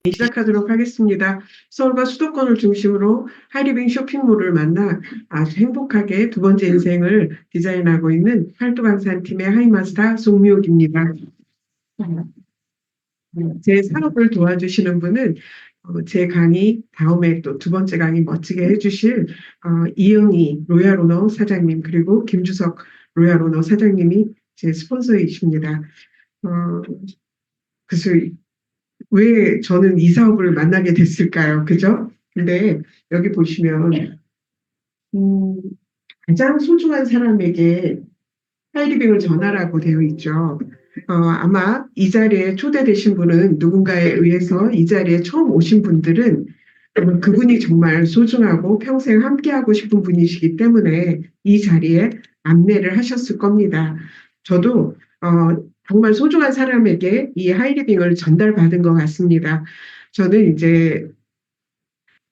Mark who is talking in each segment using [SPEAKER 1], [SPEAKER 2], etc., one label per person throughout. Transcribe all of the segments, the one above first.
[SPEAKER 1] 시작하도록 하겠습니다. 서울과 수도권을 중심으로 하이리빙 쇼핑몰을 만나 아주 행복하게 두 번째 인생을 디자인하고 있는 팔도방산팀의 하이마스터 송미옥입니다. 제 사업을 도와주시는 분은 제 강의 다음에 또 두 번째 강의 멋지게 해주실 이영희 로얄오너 사장님 그리고 김주석 로얄오너 사장님이 제 스폰서이십니다. 그래서 왜 저는 이 사업을 만나게 됐을까요? 그죠? 근데 여기 보시면 음, 가장 소중한 사람에게 하이리빙을 전하라고 되어 있죠. 아마 이 자리에 초대되신 분은 누군가에 의해서 이 자리에 처음 오신 분들은 그분이 정말 소중하고 평생 함께하고 싶은 분이시기 때문에 이 자리에 안내를 하셨을 겁니다. 저도 정말 소중한 사람에게 이 하이리빙을 전달받은 것 같습니다. 저는 이제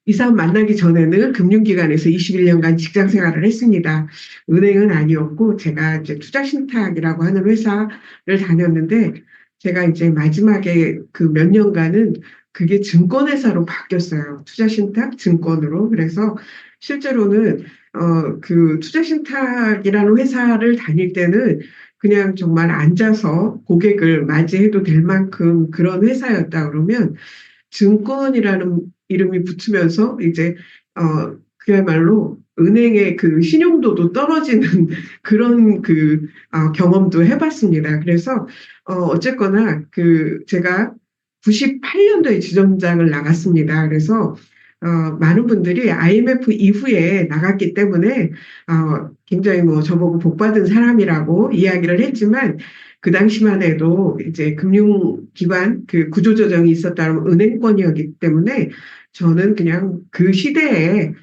[SPEAKER 1] 이 사람 만나기 전에는 금융기관에서 21년간 직장 생활을 했습니다. 은행은 아니었고 제가 이제 투자신탁이라고 하는 회사를 다녔는데 제가 이제 마지막에 그 몇 년간은 그게 증권회사로 바뀌었어요. 투자신탁 증권으로. 그래서 실제로는 그 투자신탁이라는 회사를 다닐 때는 그냥 정말 앉아서 고객을 맞이해도 될 만큼 그런 회사였다 그러면 증권이라는 이름이 붙으면서 이제 그야말로 은행의 그 신용도도 떨어지는 그런 그 경험도 해봤습니다. 그래서 어쨌거나 그 제가 98년도에 지점장을 나갔습니다. 그래서 많은 분들이 IMF 이후에 나갔기 때문에 굉장히 뭐 저보고 복 받은 사람이라고 이야기를 했지만 그 당시만 해도 이제 금융기관 그 구조조정이 있었다면 은행권이었기 때문에 저는 그냥 그 시대에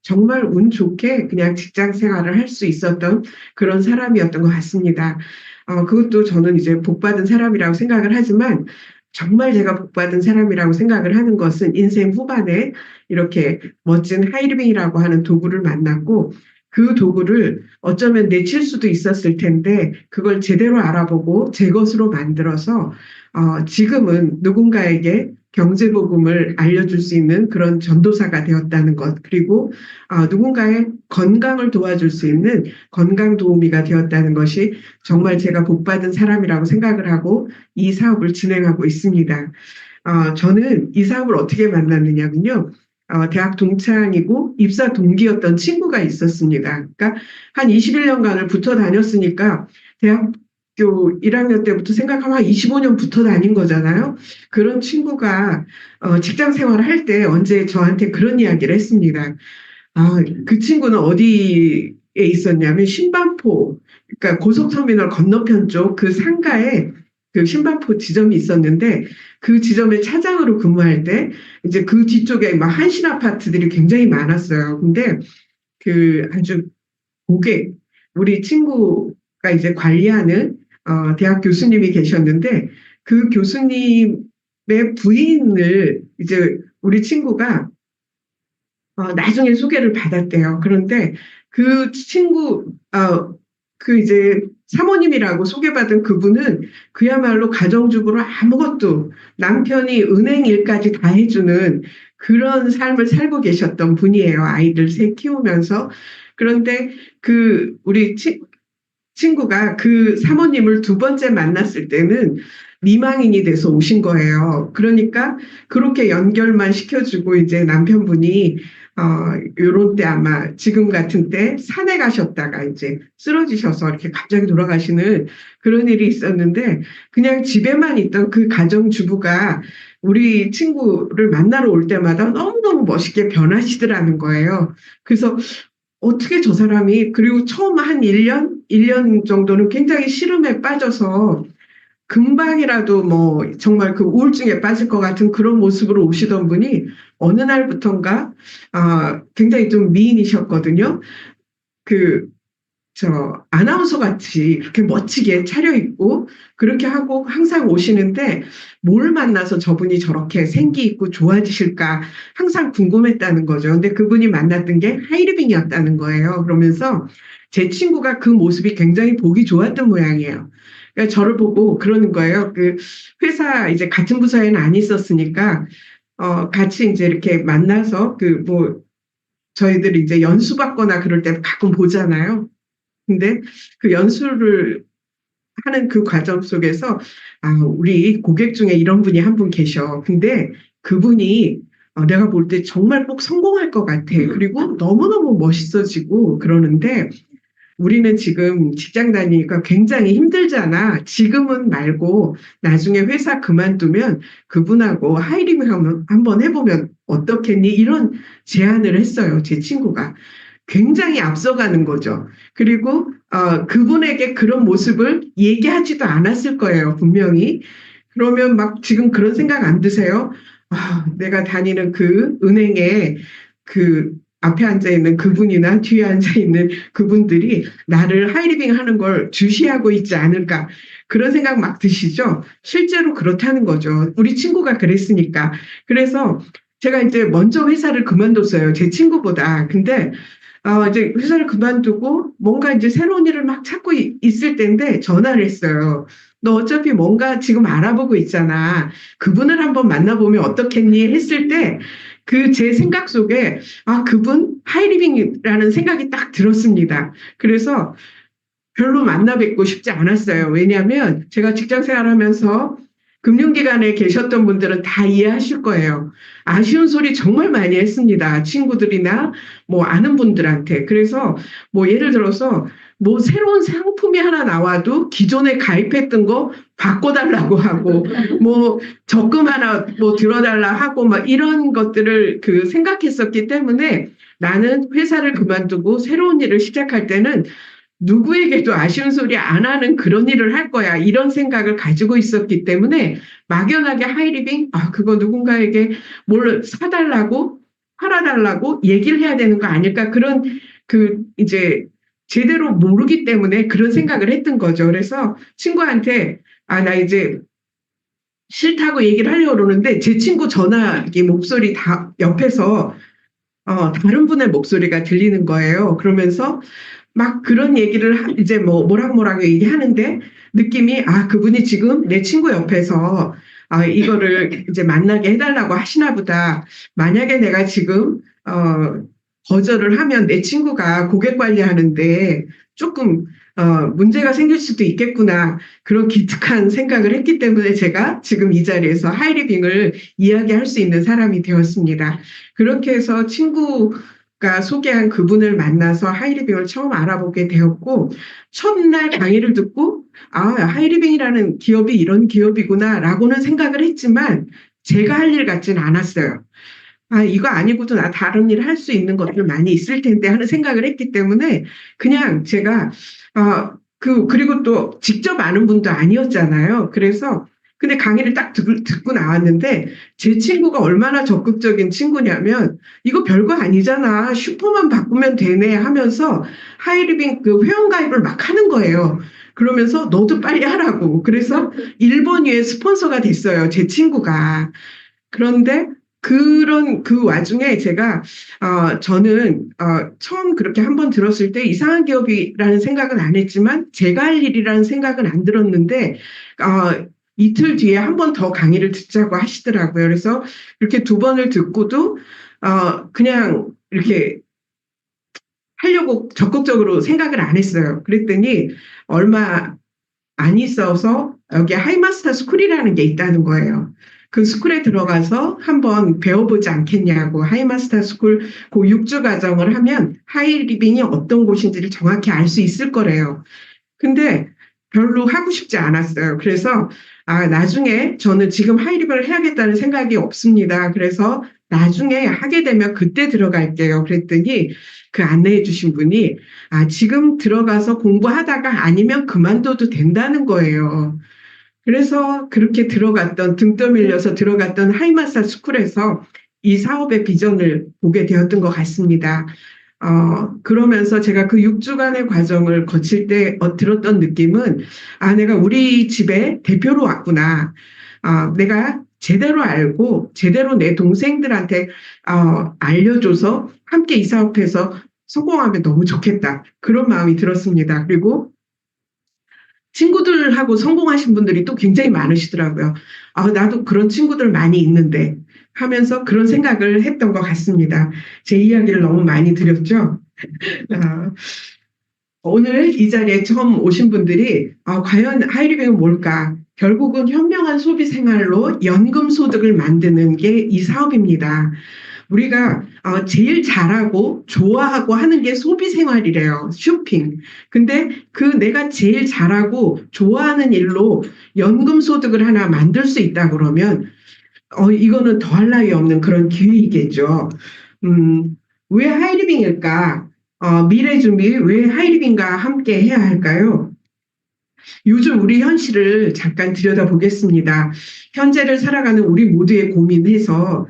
[SPEAKER 1] 정말 운 좋게 그냥 직장 생활을 할 수 있었던 그런 사람이었던 것 같습니다. 그것도 저는 이제 복 받은 사람이라고 생각을 하지만 정말 제가 복 받은 사람이라고 생각을 하는 것은 인생 후반에 이렇게 멋진 하이리빙이라고 하는 도구를 만났고 그 도구를 어쩌면 내칠 수도 있었을 텐데 그걸 제대로 알아보고 제 것으로 만들어서 지금은 누군가에게 경제복음을 알려줄 수 있는 그런 전도사가 되었다는 것 그리고 누군가의 건강을 도와줄 수 있는 건강도우미가 되었다는 것이 정말 제가 복받은 사람이라고 생각을 하고 이 사업을 진행하고 있습니다. 저는 이 사업을 어떻게 만났느냐면요. 대학 동창이고 입사 동기였던 친구가 있었습니다. 그러니까 한 21년간을 붙어 다녔으니까 대학교 1학년 때부터 생각하면 한 25년 붙어 다닌 거잖아요. 그런 친구가 직장 생활을 할 때 언제 저한테 그런 이야기를 했습니다. 그 친구는 어디에 있었냐면 신반포, 그러니까 고속터미널 건너편 쪽 그 상가에 그 신반포 지점이 있었는데 그 지점의 차장으로 근무할 때 이제 그 뒤쪽에 막 한신 아파트들이 굉장히 많았어요. 근데 그 아주 고객, 우리 친구가 이제 관리하는 대학 교수님이 계셨는데 그 교수님의 부인을 이제 우리 친구가 나중에 소개를 받았대요. 그런데 그 친구, 그 이제 사모님이라고 소개받은 그분은 그야말로 가정주부로 아무것도 남편이 은행 일까지 다 해주는 그런 삶을 살고 계셨던 분이에요. 아이들 셋 키우면서. 그런데 그 우리 친구가 그 사모님을 두 번째 만났을 때는 미망인이 돼서 오신 거예요. 그러니까 그렇게 연결만 시켜주고 이제 남편분이 요런 때 아마 지금 같은 때 산에 가셨다가 이제 쓰러지셔서 이렇게 갑자기 돌아가시는 그런 일이 있었는데 그냥 집에만 있던 그 가정주부가 우리 친구를 만나러 올 때마다 너무너무 멋있게 변하시더라는 거예요. 그래서 어떻게 저 사람이 그리고 처음 한 1년 정도는 굉장히 시름에 빠져서 금방이라도 뭐 정말 그 우울증에 빠질 것 같은 그런 모습으로 오시던 분이 어느 날부턴가 굉장히 좀 미인이셨거든요. 그 아나운서 같이 이렇게 멋지게 차려입고 그렇게 하고 항상 오시는데 뭘 만나서 저분이 저렇게 생기 있고 좋아지실까 항상 궁금했다는 거죠. 근데 그분이 만났던 게 하이리빙이었다는 거예요. 그러면서 제 친구가 그 모습이 굉장히 보기 좋았던 모양이에요. 그러니까 저를 보고 그러는 거예요. 그 회사 이제 같은 부서에는 안 있었으니까 같이 이제 이렇게 만나서 저희들 이제 연수 받거나 그럴 때 가끔 보잖아요. 근데 그 연수를 하는 그 과정 속에서 우리 고객 중에 이런 분이 한 분 계셔. 근데 그분이 내가 볼 때 정말 꼭 성공할 것 같아. 그리고 너무너무 멋있어지고 그러는데 우리는 지금 직장 다니니까 굉장히 힘들잖아. 지금은 말고 나중에 회사 그만두면 그분하고 하이링 한번 해보면 어떻겠니? 이런 제안을 했어요. 제 친구가. 굉장히 앞서가는 거죠. 그리고 그분에게 그런 모습을 얘기하지도 않았을 거예요, 분명히. 그러면 막 지금 그런 생각 안 드세요? 내가 다니는 그 은행에 그 앞에 앉아 있는 그분이나 뒤에 앉아 있는 그분들이 나를 하이리빙 하는 걸 주시하고 있지 않을까. 그런 생각 막 드시죠? 실제로 그렇다는 거죠. 우리 친구가 그랬으니까. 그래서 제가 이제 먼저 회사를 그만뒀어요. 제 친구보다. 근데 이제 회사를 그만두고 뭔가 이제 새로운 일을 막 찾고 있을 때인데 전화를 했어요. 너 어차피 뭔가 지금 알아보고 있잖아. 그분을 한번 만나보면 어떻겠니? 했을 때 그 제 생각 속에 그분 하이리빙이라는 생각이 딱 들었습니다. 그래서 별로 만나 뵙고 싶지 않았어요. 왜냐하면 제가 직장 생활하면서 금융기관에 계셨던 분들은 다 이해하실 거예요. 아쉬운 소리 정말 많이 했습니다. 친구들이나 뭐 아는 분들한테. 그래서 뭐 예를 들어서 뭐 새로운 상품이 하나 나와도 기존에 가입했던 거 바꿔달라고 하고 뭐 적금 하나 뭐 들어달라 하고 막 이런 것들을 생각했었기 때문에 나는 회사를 그만두고 새로운 일을 시작할 때는 누구에게도 아쉬운 소리 안 하는 그런 일을 할 거야. 이런 생각을 가지고 있었기 때문에 막연하게 하이리빙, 그거 누군가에게 뭘 사달라고, 팔아달라고 얘기를 해야 되는 거 아닐까. 이제 제대로 모르기 때문에 그런 생각을 했던 거죠. 그래서 친구한테, 나 이제 싫다고 얘기를 하려고 그러는데 제 친구 전화기 목소리 다 옆에서 다른 분의 목소리가 들리는 거예요. 그러면서 막 그런 얘기를 이제 뭐 뭐라고 얘기하는데 느낌이 그분이 지금 내 친구 옆에서 이거를 이제 만나게 해달라고 하시나 보다. 만약에 내가 지금 거절을 하면 내 친구가 고객 관리하는데 조금 문제가 생길 수도 있겠구나. 그런 기특한 생각을 했기 때문에 제가 지금 이 자리에서 하이리빙을 이야기할 수 있는 사람이 되었습니다. 그렇게 해서 친구가 소개한 그분을 만나서 하이리빙을 처음 알아보게 되었고, 첫날 강의를 듣고, 하이리빙이라는 기업이 이런 기업이구나라고는 생각을 했지만, 제가 할 일 같지는 않았어요. 이거 아니고도 나 다른 일 할 수 있는 것들 많이 있을 텐데 하는 생각을 했기 때문에 그냥 제가 그리고 또 직접 아는 분도 아니었잖아요. 그래서 근데 강의를 딱 듣고 나왔는데 제 친구가 얼마나 적극적인 친구냐면 이거 별거 아니잖아. 슈퍼만 바꾸면 되네 하면서 하이리빙 그 회원가입을 막 하는 거예요. 그러면서 너도 빨리 하라고. 그래서 1번 위에 스폰서가 됐어요. 제 친구가. 그런데 그 와중에 저는 처음 그렇게 한번 들었을 때 이상한 기업이라는 생각은 안 했지만 제가 할 일이라는 생각은 안 들었는데 이틀 뒤에 한 번 더 강의를 듣자고 하시더라고요. 그래서 이렇게 두 번을 듣고도 그냥 이렇게 하려고 적극적으로 생각을 안 했어요. 그랬더니 얼마 안 있어서 여기 하이마스터 스쿨이라는 게 있다는 거예요. 그 스쿨에 들어가서 한번 배워보지 않겠냐고. 하이마스터 스쿨 그 6주 과정을 하면 하이리빙이 어떤 곳인지를 정확히 알 수 있을 거래요. 근데 별로 하고 싶지 않았어요. 그래서 나중에 저는 지금 하이리빙을 해야겠다는 생각이 없습니다. 그래서 나중에 하게 되면 그때 들어갈게요. 그랬더니 그 안내해 주신 분이 지금 들어가서 공부하다가 아니면 그만둬도 된다는 거예요. 그래서 그렇게 등 떠밀려서 들어갔던 하이마사 스쿨에서 이 사업의 비전을 보게 되었던 것 같습니다. 그러면서 제가 그 6주간의 과정을 거칠 때 들었던 느낌은, 아, 내가 우리 집에 대표로 왔구나. 내가 제대로 알고, 제대로 내 동생들한테, 알려줘서 함께 이 사업해서 성공하면 너무 좋겠다. 그런 마음이 들었습니다. 그리고 친구들하고 성공하신 분들이 또 굉장히 많으시더라고요. 나도 그런 친구들 많이 있는데 하면서 그런 생각을 했던 것 같습니다. 제 이야기를 너무 많이 드렸죠. 아, 오늘 이 자리에 처음 오신 분들이 과연 하이리뱅은 뭘까? 결국은 현명한 소비 생활로 연금 소득을 만드는 게 이 사업입니다. 우리가 제일 잘하고 좋아하고 하는 게 소비 생활이래요. 쇼핑. 근데 그 내가 제일 잘하고 좋아하는 일로 연금 소득을 하나 만들 수 있다 그러면 이거는 더할 나위 없는 그런 기회이겠죠. 왜 하이리빙일까? 미래 준비 왜 하이리빙과 함께 해야 할까요? 요즘 우리 현실을 잠깐 들여다보겠습니다. 현재를 살아가는 우리 모두의 고민해서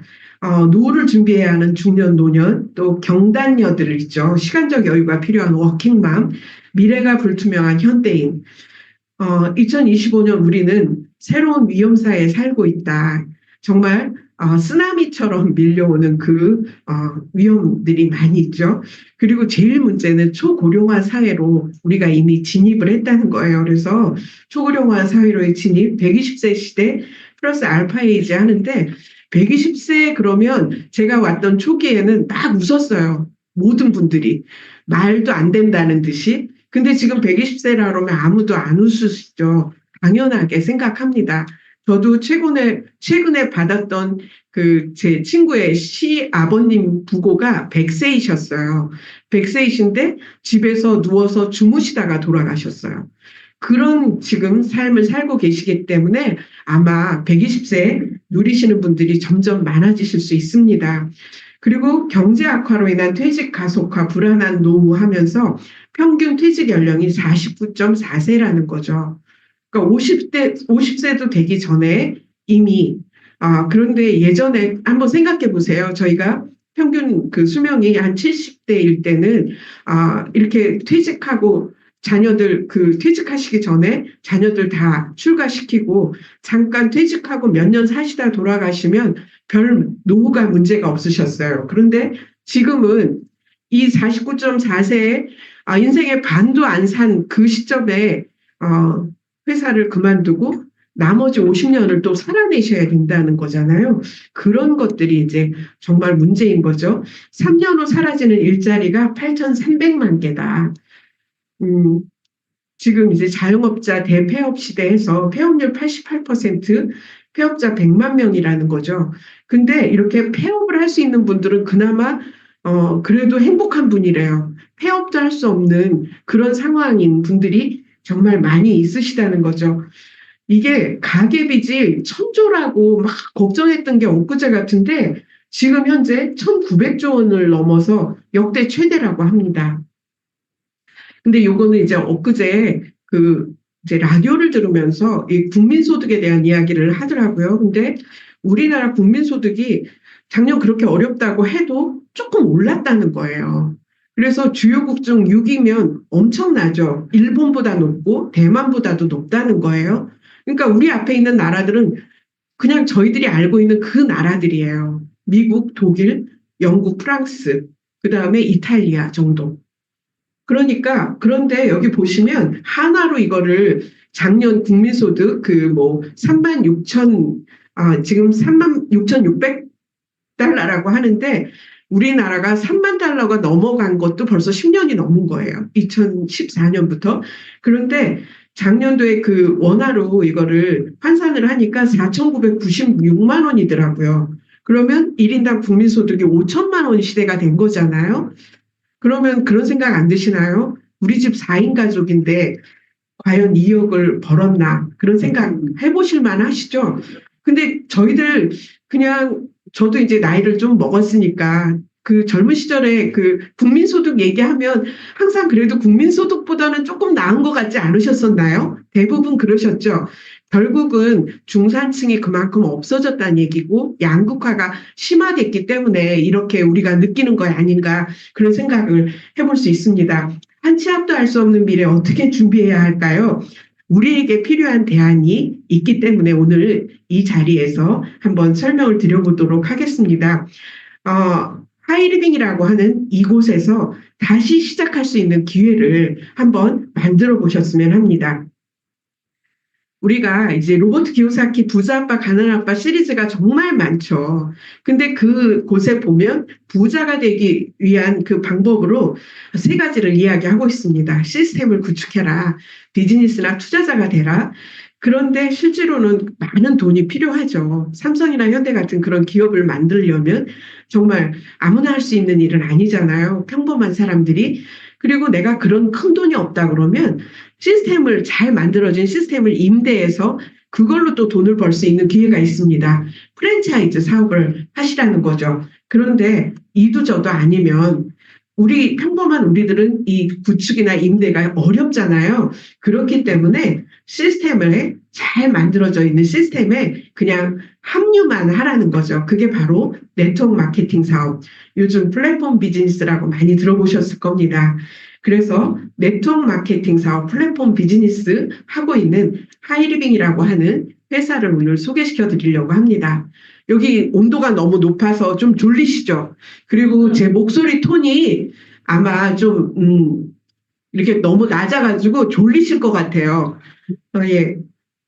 [SPEAKER 1] 노후를 준비해야 하는 중년, 노년, 또 경단녀들 있죠. 시간적 여유가 필요한 워킹맘, 미래가 불투명한 현대인. 2025년 우리는 새로운 위험사에 살고 있다. 정말 쓰나미처럼 밀려오는 그 위험들이 많이 있죠. 그리고 제일 문제는 초고령화 사회로 우리가 이미 진입을 했다는 거예요. 그래서 초고령화 사회로의 진입, 120세 시대 플러스 알파 에이지 하는데 120세 그러면 제가 왔던 초기에는 막 웃었어요. 모든 분들이. 말도 안 된다는 듯이. 근데 지금 120세라 그러면 아무도 안 웃으시죠. 당연하게 생각합니다. 저도 최근에 받았던 제 친구의 시아버님 부고가 100세이셨어요. 100세이신데 집에서 누워서 주무시다가 돌아가셨어요. 그런 지금 삶을 살고 계시기 때문에 아마 120세 누리시는 분들이 점점 많아지실 수 있습니다. 그리고 경제 악화로 인한 퇴직 가속화, 불안한 노후 하면서 평균 퇴직 연령이 49.4세라는 거죠. 그러니까 50세도 되기 전에 이미, 그런데 예전에 한번 생각해 보세요. 저희가 평균 그 수명이 한 70대일 때는, 이렇게 퇴직하고 자녀들 퇴직하시기 전에 자녀들 다 출가시키고 잠깐 퇴직하고 몇 년 사시다 돌아가시면 별 노후가 문제가 없으셨어요. 그런데 지금은 이 49.4세에 인생의 반도 안 산 그 시점에 회사를 그만두고 나머지 50년을 또 살아내셔야 된다는 거잖아요. 그런 것들이 이제 정말 문제인 거죠. 3년 후 사라지는 일자리가 8,300만 개다. 지금 이제 자영업자 대폐업 시대에서 폐업률 88%, 폐업자 100만 명이라는 거죠. 근데 이렇게 폐업을 할 수 있는 분들은 그나마 그래도 행복한 분이래요. 폐업도 할 수 없는 그런 상황인 분들이 정말 많이 있으시다는 거죠. 이게 가계빚이 천조라고 막 걱정했던 게 엊그제 같은데 지금 현재 1,900조 원을 넘어서 역대 최대라고 합니다. 근데 요거는 이제 엊그제 이제 라디오를 들으면서 이 국민소득에 대한 이야기를 하더라고요. 근데 우리나라 국민소득이 작년 그렇게 어렵다고 해도 조금 올랐다는 거예요. 그래서 주요국 중 6위면 엄청나죠. 일본보다 높고 대만보다도 높다는 거예요. 그러니까 우리 앞에 있는 나라들은 그냥 저희들이 알고 있는 그 나라들이에요. 미국, 독일, 영국, 프랑스, 그 다음에 이탈리아 정도. 그러니까 그런데 여기 보시면 하나로 이거를 작년 국민소득 36,000 지금 36,600달러라고 하는데 우리나라가 3만 달러가 넘어간 것도 벌써 10년이 넘은 거예요. 2014년부터. 그런데 작년도에 그 원화로 이거를 환산을 하니까 4,996만 원이더라고요. 그러면 1인당 국민소득이 5천만 원 시대가 된 거잖아요. 그러면 그런 생각 안 드시나요? 우리 집 4인 가족인데 과연 2억을 벌었나? 그런 생각 해보실 만 하시죠? 근데 저희들 그냥 저도 이제 나이를 좀 먹었으니까 그 젊은 시절에 그 국민소득 얘기하면 항상 그래도 국민소득보다는 조금 나은 것 같지 않으셨었나요? 대부분 그러셨죠. 결국은 중산층이 그만큼 없어졌다는 얘기고 양극화가 심화됐기 때문에 이렇게 우리가 느끼는 거 아닌가 그런 생각을 해볼 수 있습니다. 한 치 앞도 알 수 없는 미래 어떻게 준비해야 할까요? 우리에게 필요한 대안이 있기 때문에 오늘 이 자리에서 한번 설명을 드려보도록 하겠습니다. 하이리빙이라고 하는 이곳에서 다시 시작할 수 있는 기회를 한번 만들어 보셨으면 합니다. 우리가 이제 로버트 기요사키 부자 아빠 가난한 아빠 시리즈가 정말 많죠. 근데 그곳에 보면 부자가 되기 위한 그 방법으로 세 가지를 이야기하고 있습니다. 시스템을 구축해라. 비즈니스나 투자자가 되라. 그런데 실제로는 많은 돈이 필요하죠. 삼성이나 현대 같은 그런 기업을 만들려면 정말 아무나 할 수 있는 일은 아니잖아요. 평범한 사람들이. 그리고 내가 그런 큰 돈이 없다 그러면 시스템을 잘 만들어진 시스템을 임대해서 그걸로 또 돈을 벌 수 있는 기회가 있습니다. 프랜차이즈 사업을 하시라는 거죠. 그런데 이도저도 아니면 우리 평범한 우리들은 이 구축이나 임대가 어렵잖아요. 그렇기 때문에 시스템을 잘 만들어져 있는 시스템에 그냥 합류만 하라는 거죠. 그게 바로 네트워크 마케팅 사업. 요즘 플랫폼 비즈니스라고 많이 들어보셨을 겁니다. 그래서 네트워크 마케팅 사업, 플랫폼 비즈니스 하고 있는 하이리빙이라고 하는 회사를 오늘 소개시켜 드리려고 합니다. 여기 온도가 너무 높아서 좀 졸리시죠? 그리고 제 목소리 톤이 아마 좀, 이렇게 너무 낮아가지고 졸리실 것 같아요. 예.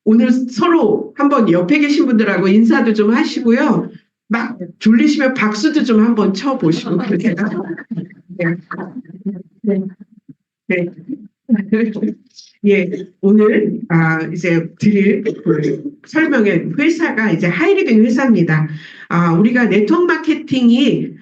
[SPEAKER 1] 오늘 서로 한번 옆에 계신 분들하고 인사도 좀 하시고요. 막 졸리시면 박수도 좀 한번 쳐보시고 그러세요. 네. 네. 예, 오늘 이제 드릴 그 설명의 회사가 이제 하이리빙 회사입니다. 우리가 네트워크 마케팅이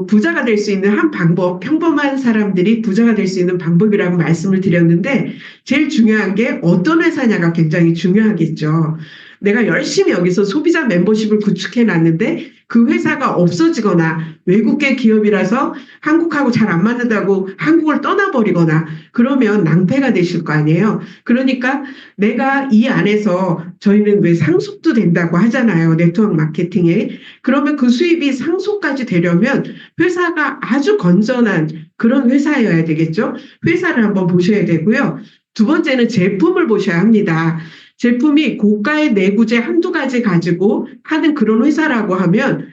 [SPEAKER 1] 부자가 될 수 있는 한 방법, 평범한 사람들이 부자가 될 수 있는 방법이라고 말씀을 드렸는데 제일 중요한 게 어떤 회사냐가 굉장히 중요하겠죠. 내가 열심히 여기서 소비자 멤버십을 구축해 놨는데 그 회사가 없어지거나 외국계 기업이라서 한국하고 잘 안 맞는다고 한국을 떠나버리거나 그러면 낭패가 되실 거 아니에요. 그러니까 내가 이 안에서 저희는 왜 상속도 된다고 하잖아요. 네트워크 마케팅에. 그러면 그 수입이 상속까지 되려면 회사가 아주 건전한 그런 회사여야 되겠죠. 회사를 한번 보셔야 되고요. 두 번째는 제품을 보셔야 합니다. 제품이 고가의 내구재 한두 가지 가지고 하는 그런 회사라고 하면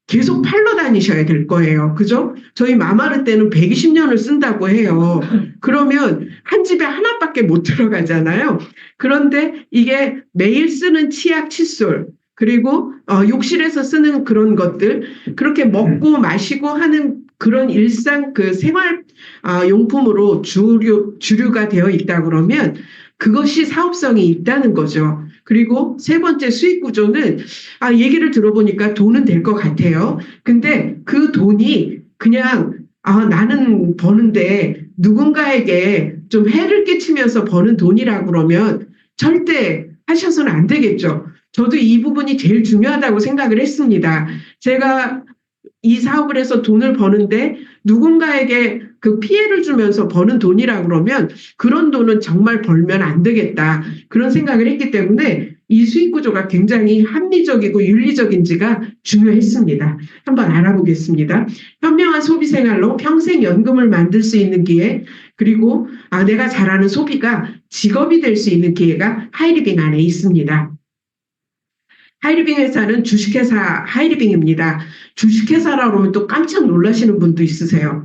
[SPEAKER 1] 계속 팔러 다니셔야 될 거예요. 그죠? 저희 마마르 때는 120년을 쓴다고 해요. 그러면 한 집에 하나밖에 못 들어가잖아요. 그런데 이게 매일 쓰는 치약, 칫솔, 그리고 욕실에서 쓰는 그런 것들, 그렇게 먹고 마시고 하는 그런 일상 그 생활 용품으로 주류가 되어 있다 그러면 그것이 사업성이 있다는 거죠. 그리고 세 번째 수익 구조는 얘기를 들어보니까 돈은 될 것 같아요. 근데 그 돈이 그냥 나는 버는데 누군가에게 좀 해를 끼치면서 버는 돈이라고 그러면 절대 하셔서는 안 되겠죠. 저도 이 부분이 제일 중요하다고 생각을 했습니다. 제가 이 사업을 해서 돈을 버는데 누군가에게 그 피해를 주면서 버는 돈이라 그러면 그런 돈은 정말 벌면 안 되겠다. 그런 생각을 했기 때문에 이 수익 구조가 굉장히 합리적이고 윤리적인지가 중요했습니다. 한번 알아보겠습니다. 현명한 소비 생활로 평생 연금을 만들 수 있는 기회, 그리고 내가 잘하는 소비가 직업이 될 수 있는 기회가 하이리빙 안에 있습니다. 하이리빙 회사는 주식회사 하이리빙입니다. 주식회사라고 하면 또 깜짝 놀라시는 분도 있으세요.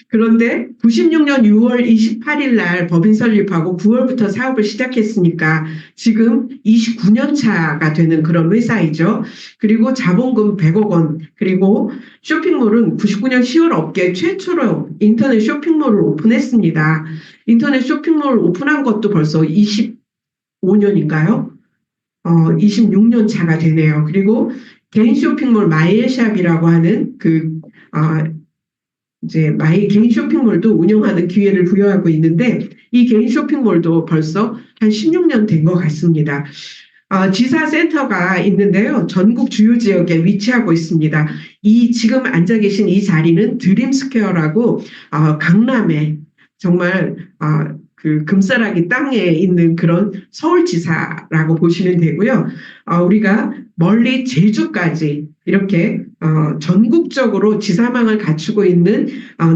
[SPEAKER 1] 그런데 96년 6월 28일 날 법인 설립하고 9월부터 사업을 시작했으니까 지금 29년 차가 되는 그런 회사이죠. 그리고 자본금 100억 원, 그리고 쇼핑몰은 99년 10월 업계 최초로 인터넷 쇼핑몰을 오픈했습니다. 인터넷 쇼핑몰 오픈한 것도 벌써 25년인가요? 26년 차가 되네요. 그리고 개인 쇼핑몰 마이엘샵이라고 하는 이제 개인 쇼핑몰도 운영하는 기회를 부여하고 있는데 이 개인 쇼핑몰도 벌써 한 16년 된 것 같습니다. 지사센터가 있는데요. 전국 주요 지역에 위치하고 있습니다. 지금 앉아 계신 이 자리는 드림스퀘어라고 강남에 정말 그 금싸라기 땅에 있는 그런 서울지사라고 보시면 되고요. 우리가 멀리 제주까지 이렇게 전국적으로 지사망을 갖추고 있는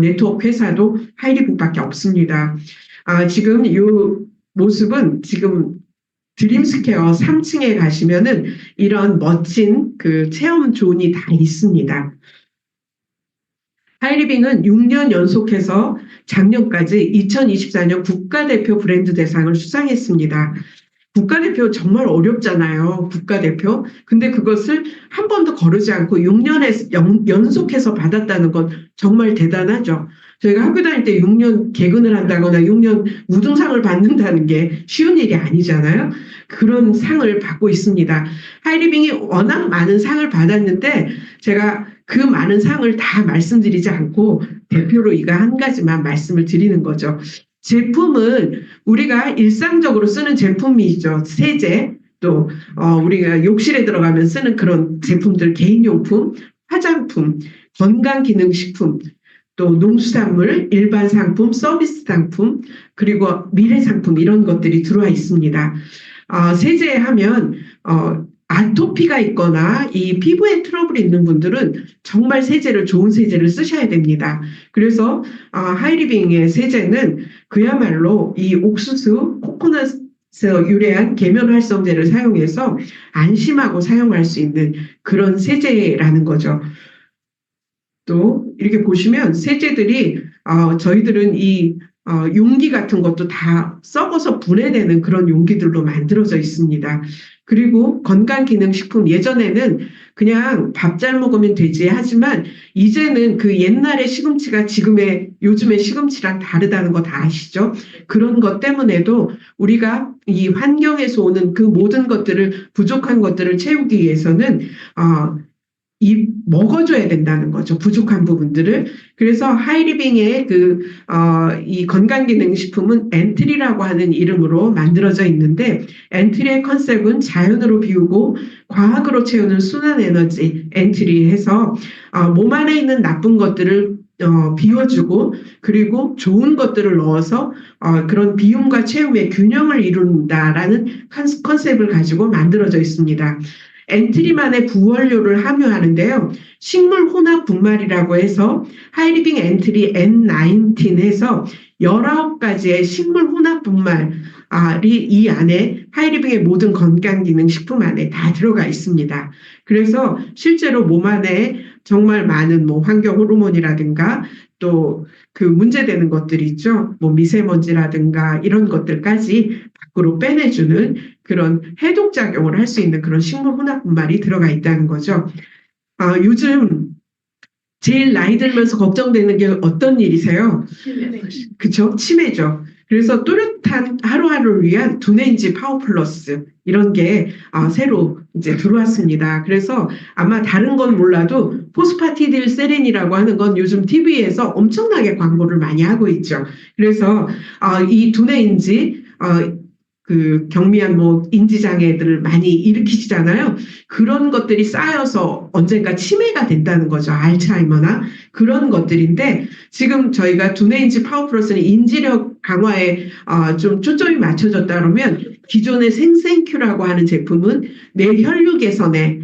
[SPEAKER 1] 네트워크 회사도 하이리빙밖에 없습니다. 지금 이 모습은 지금 드림스퀘어 3층에 가시면은 이런 멋진 그 체험 존이 다 있습니다. 하이리빙은 6년 연속해서 작년까지 2024년 국가대표 브랜드 대상을 수상했습니다. 국가대표 정말 어렵잖아요. 국가대표. 근데 그것을 한 번도 거르지 않고 6년 연속해서 받았다는 건 정말 대단하죠. 저희가 학교 다닐 때 6년 개근을 한다거나 6년 우등상을 받는다는 게 쉬운 일이 아니잖아요. 그런 상을 받고 있습니다. 하이리빙이 워낙 많은 상을 받았는데 제가 그 많은 상을 다 말씀드리지 않고 대표로 이거 한 가지만 말씀을 드리는 거죠. 제품은 우리가 일상적으로 쓰는 제품이죠. 세제, 또 우리가 욕실에 들어가면 쓰는 그런 제품들, 개인용품, 화장품, 건강기능식품, 또 농수산물, 일반 상품, 서비스 상품, 그리고 미래 상품 이런 것들이 들어와 있습니다. 세제하면 아토피가 있거나 이 피부에 트러블이 있는 분들은 정말 세제를 좋은 세제를 쓰셔야 됩니다. 그래서 하이리빙의 세제는 그야말로 이 옥수수, 코코넛에서 유래한 계면활성제를 사용해서 안심하고 사용할 수 있는 그런 세제라는 거죠. 또 이렇게 보시면 세제들이 저희들은 이 용기 같은 것도 다 썩어서 분해되는 그런 용기들로 만들어져 있습니다. 그리고 건강기능식품 예전에는 그냥 밥 잘 먹으면 되지 하지만 이제는 그 옛날의 시금치가 요즘의 시금치랑 다르다는 거 다 아시죠? 그런 것 때문에도 우리가 이 환경에서 오는 그 모든 것들을 부족한 것들을 채우기 위해서는 먹어줘야 된다는 거죠. 부족한 부분들을. 그래서 하이리빙의 이 건강기능식품은 엔트리라고 하는 이름으로 만들어져 있는데 엔트리의 컨셉은 자연으로 비우고 과학으로 채우는 순환에너지 엔트리해서 몸 안에 있는 나쁜 것들을 비워주고 그리고 좋은 것들을 넣어서 그런 비움과 채움의 균형을 이룬다라는 컨셉을 가지고 만들어져 있습니다. 엔트리만의 부원료를 함유하는데요. 식물 혼합 분말이라고 해서 하이리빙 엔트리 N19 해서 19가지의 식물 혼합 분말이 이 안에 하이리빙의 모든 건강기능식품 안에 다 들어가 있습니다. 그래서 실제로 몸 안에 정말 많은 뭐 환경 호르몬이라든가 또 그 문제되는 것들이 있죠. 뭐 미세먼지라든가 이런 것들까지 밖으로 빼내주는 그런 해독작용을 할 수 있는 그런 식물 혼합 분말이 들어가 있다는 거죠. 요즘 제일 나이 들면서 걱정되는 게 어떤 일이세요? 그쵸? 치매죠. 그래서 또렷한 하루하루를 위한 두뇌인지 파워 플러스 이런 게 새로 이제 들어왔습니다. 그래서 아마 다른 건 몰라도 포스파티딜 세린이라고 하는 건 요즘 TV에서 엄청나게 광고를 많이 하고 있죠. 그래서 이 두뇌인지 그 경미한 뭐 인지장애들을 많이 일으키시잖아요. 그런 것들이 쌓여서 언젠가 치매가 된다는 거죠. 알츠하이머나 그런 것들인데 지금 저희가 두뇌인지 파워 플러스는 인지력 강화에 좀 초점이 맞춰졌다 그러면 기존의 생생큐라고 하는 제품은 뇌혈류 개선에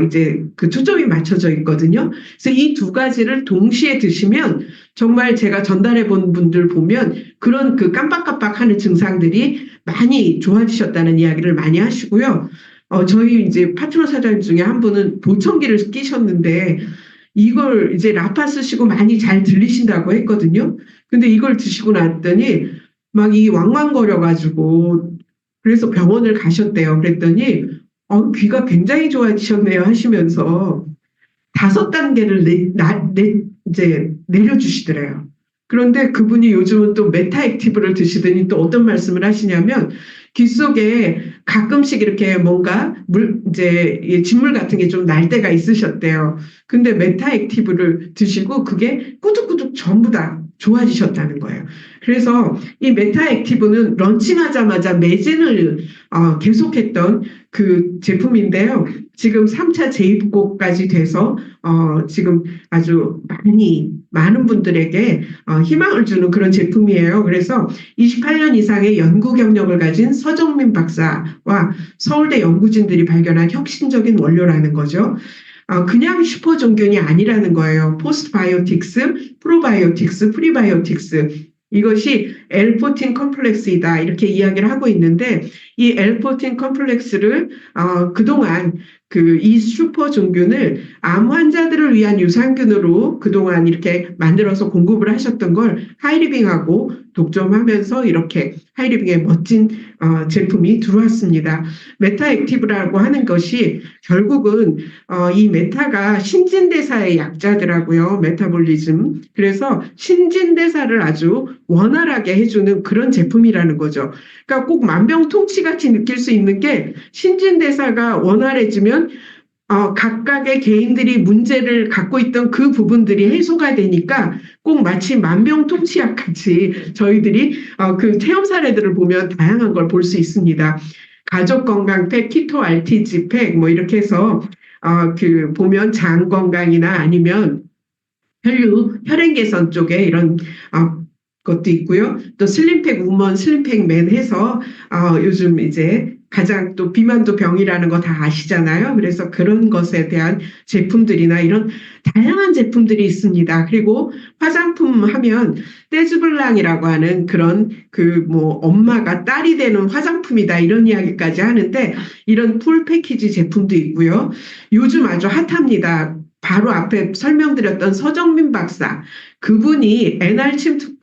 [SPEAKER 1] 이제 그 초점이 맞춰져 있거든요. 그래서 이 두 가지를 동시에 드시면 정말 제가 전달해 본 분들 보면 그런 그 깜빡깜빡하는 증상들이 많이 좋아지셨다는 이야기를 많이 하시고요. 저희 이제 파트너 사장님 중에 한 분은 보청기를 끼셨는데 이걸 이제 라파 쓰시고 많이 잘 들리신다고 했거든요. 근데 이걸 드시고 났더니 막 이 왕왕거려가지고 그래서 병원을 가셨대요. 그랬더니 귀가 굉장히 좋아지셨네요 하시면서 5단계를 이제 내려주시더래요. 그런데 그분이 요즘은 또 메타액티브를 드시더니 또 어떤 말씀을 하시냐면 귀 속에 가끔씩 이렇게 뭔가 이제 진물 같은 게 좀 날 때가 있으셨대요. 근데 메타액티브를 드시고 그게 꾸둑꾸둑 전부 다 좋아지셨다는 거예요. 그래서 이 메타 액티브는 런칭하자마자 매진을 계속했던 그 제품인데요. 지금 3차 재입고까지 돼서 지금 아주 많은 분들에게 희망을 주는 그런 제품이에요. 그래서 28년 이상의 연구 경력을 가진 서정민 박사와 서울대 연구진들이 발견한 혁신적인 원료라는 거죠. 그냥 슈퍼종균이 아니라는 거예요. 포스트바이오틱스, 프로바이오틱스, 프리바이오틱스. 이것이 L14 컴플렉스이다. 이렇게 이야기를 하고 있는데 이 L14 컴플렉스를 그동안 이 슈퍼 종균을 암 환자들을 위한 유산균으로 그동안 이렇게 만들어서 공급을 하셨던 걸 하이리빙하고 독점하면서 이렇게 하이리빙의 멋진 제품이 들어왔습니다. 메타 액티브라고 하는 것이 결국은 이 메타가 신진대사의 약자더라고요. 메타볼리즘. 그래서 신진대사를 아주 원활하게 해주는 그런 제품이라는 거죠. 그러니까 꼭 만병통치같이 느낄 수 있는 게 신진대사가 원활해지면 각각의 개인들이 문제를 갖고 있던 그 부분들이 해소가 되니까 꼭 마치 만병통치약 같이 저희들이 그 체험 사례들을 보면 다양한 걸 볼 수 있습니다. 가족건강팩, 키토 RTG팩 뭐 이렇게 해서 보면 장 건강이나 아니면 혈행 개선 쪽에 이런 것도 있고요. 또 슬림팩 우먼, 슬림팩 맨 해서 요즘 이제 가장 또 비만도 병이라는 거 다 아시잖아요. 그래서 그런 것에 대한 제품들이나 이런 다양한 제품들이 있습니다. 그리고 화장품 하면 떼즈블랑이라고 하는 그런 엄마가 딸이 되는 화장품이다 이런 이야기까지 하는데 이런 풀 패키지 제품도 있고요. 요즘 아주 핫합니다. 바로 앞에 설명드렸던 서정민 박사 그분이 NR 침투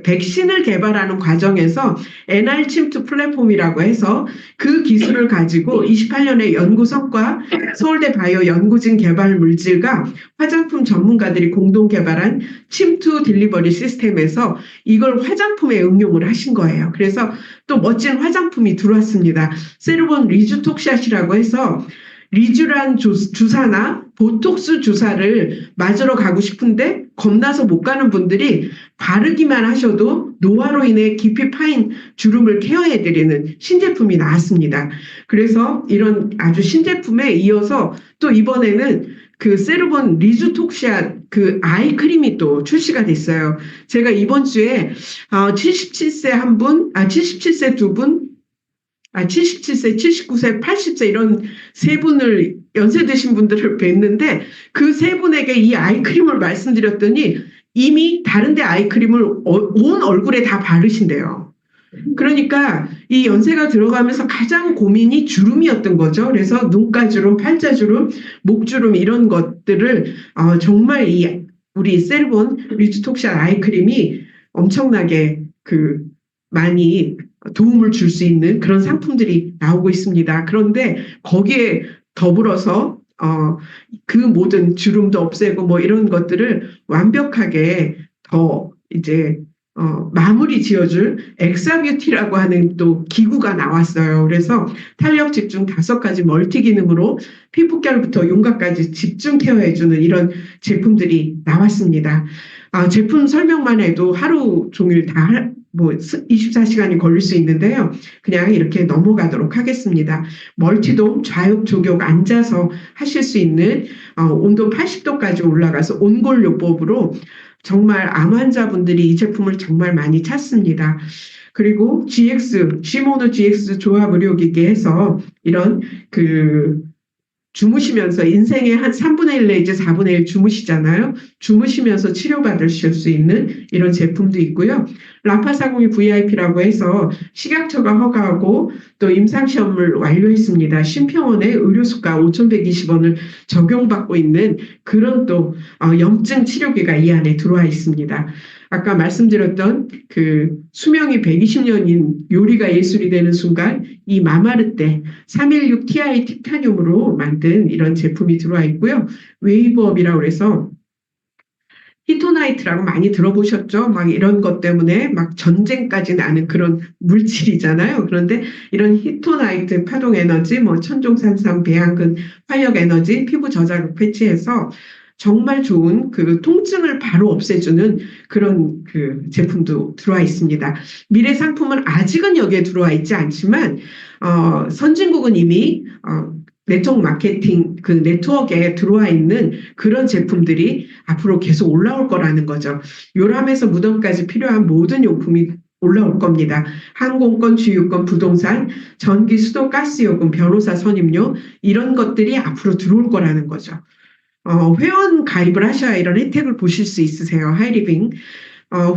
[SPEAKER 1] 백신을 개발하는 과정에서 NR 침투 플랫폼이라고 해서 그 기술을 가지고 28년의 연구 성과 서울대 바이오 연구진 개발 물질과 화장품 전문가들이 공동 개발한 침투 딜리버리 시스템에서 이걸 화장품에 응용을 하신 거예요. 그래서 또 멋진 화장품이 들어왔습니다. 세르본 리주톡샷이라고 해서 리쥬란 주사나 보톡스 주사를 맞으러 가고 싶은데 겁나서 못 가는 분들이 바르기만 하셔도 노화로 인해 깊이 파인 주름을 케어해드리는 신제품이 나왔습니다. 그래서 이런 아주 신제품에 이어서 또 이번에는 그 세르본 리주톡샷 아이크림이 또 출시가 됐어요. 제가 이번 주에 77세 한 분, 77세 두 분, 77세, 79세, 80세 이런 세 분을 연세 드신 분들을 뵀는데 그 세 분에게 이 아이크림을 말씀드렸더니 이미 다른데 아이크림을 온 얼굴에 다 바르신대요. 그러니까 이 연세가 들어가면서 가장 고민이 주름이었던 거죠. 그래서 눈가주름, 팔자주름, 목주름 이런 것들을 정말 우리 세르본 리주톡샷 아이크림이 엄청나게 많이 도움을 줄 수 있는 그런 상품들이 나오고 있습니다. 그런데 거기에 더불어서 그 모든 주름도 없애고 뭐 이런 것들을 완벽하게 더 이제 마무리 지어줄 엑사뷰티라고 하는 또 기구가 나왔어요. 그래서 탄력 집중 5가지 멀티 기능으로 피부결부터 윤곽까지 집중 케어해주는 이런 제품들이 나왔습니다. 제품 설명만 해도 하루 종일 24시간이 걸릴 수 있는데요. 그냥 이렇게 넘어가도록 하겠습니다. 멀티돔 좌욕 조격 앉아서 하실 수 있는 온도 80도까지 올라가서 온골요법으로 정말 암 환자분들이 이 제품을 정말 많이 찾습니다. 그리고 시모노 GX 조합 의료기기 해서 이런 주무시면서 인생의 한 3분의 1 내지 4분의 1 주무시잖아요. 주무시면서 치료받으실 수 있는 이런 제품도 있고요. 라파사공이 VIP라고 해서 식약처가 허가하고 또 임상시험을 완료했습니다. 심평원의 의료수가 5,120원을 적용받고 있는 그런 또 염증 치료기가 이 안에 들어와 있습니다. 아까 말씀드렸던 수명이 120년인 요리가 예술이 되는 순간 이 마마르떼 316 Ti 티타늄으로 만든 이런 제품이 들어와 있고요. 웨이브업이라고 해서 히토나이트라고 많이 들어보셨죠? 막 이런 것 때문에 막 전쟁까지 나는 그런 물질이잖아요. 그런데 이런 히토나이트 파동 에너지, 천종산삼, 배양근, 활력 에너지, 피부 저자극 패치해서 정말 좋은 통증을 바로 없애주는 그런 그 제품도 들어와 있습니다. 미래 상품은 아직은 여기에 들어와 있지 않지만 선진국은 이미 네트워크 마케팅 그 네트워크에 들어와 있는 그런 제품들이 앞으로 계속 올라올 거라는 거죠. 요람에서 무덤까지 필요한 모든 용품이 올라올 겁니다. 항공권, 주유권, 부동산, 전기, 수도, 가스 요금, 변호사 선임료 이런 것들이 앞으로 들어올 거라는 거죠. 회원 가입을 하셔야 이런 혜택을 보실 수 있으세요. 하이리빙.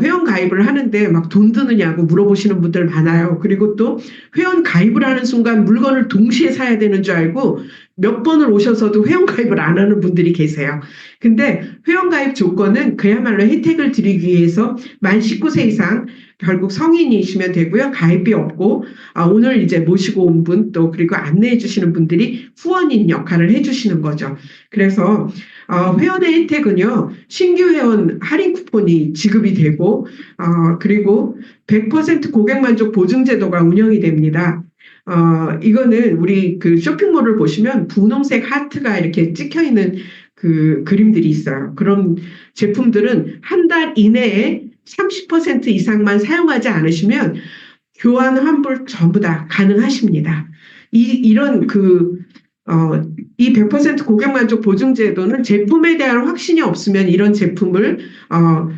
[SPEAKER 1] 회원 가입을 하는데 막 돈 드느냐고 물어보시는 분들 많아요. 그리고 또 회원 가입을 하는 순간 물건을 동시에 사야 되는 줄 알고 몇 번을 오셔서도 회원 가입을 안 하는 분들이 계세요. 근데 회원 가입 조건은 그야말로 혜택을 드리기 위해서 만 19세 이상 결국 성인이시면 되고요. 가입비 없고 오늘 이제 모시고 온 분 또 그리고 안내해 주시는 분들이 후원인 역할을 해주시는 거죠. 그래서 회원의 혜택은요, 신규 회원 할인 쿠폰이 지급이 되고, 그리고 100% 고객 만족 보증 제도가 운영이 됩니다. 이거는 우리 그 쇼핑몰을 보시면 분홍색 하트가 이렇게 찍혀 있는 그 그림들이 있어요. 그런 제품들은 한 달 이내에 30% 이상만 사용하지 않으시면 교환 환불 전부 다 가능하십니다. 이런 이 100% 고객 만족 보증 제도는 제품에 대한 확신이 없으면 이런 제품을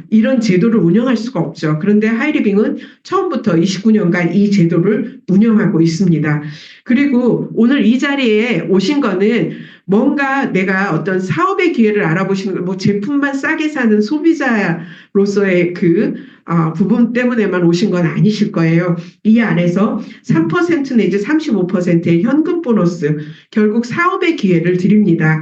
[SPEAKER 1] 이런 제도를 운영할 수가 없죠. 그런데 하이리빙은 처음부터 29년간 이 제도를 운영하고 있습니다. 그리고 오늘 이 자리에 오신 거는 뭔가 내가 어떤 사업의 기회를 알아보시는 뭐 제품만 싸게 사는 소비자로서의 그 부분 때문에만 오신 건 아니실 거예요. 이 안에서 3% 내지 35%의 현금 보너스, 결국 사업의 기회를 드립니다.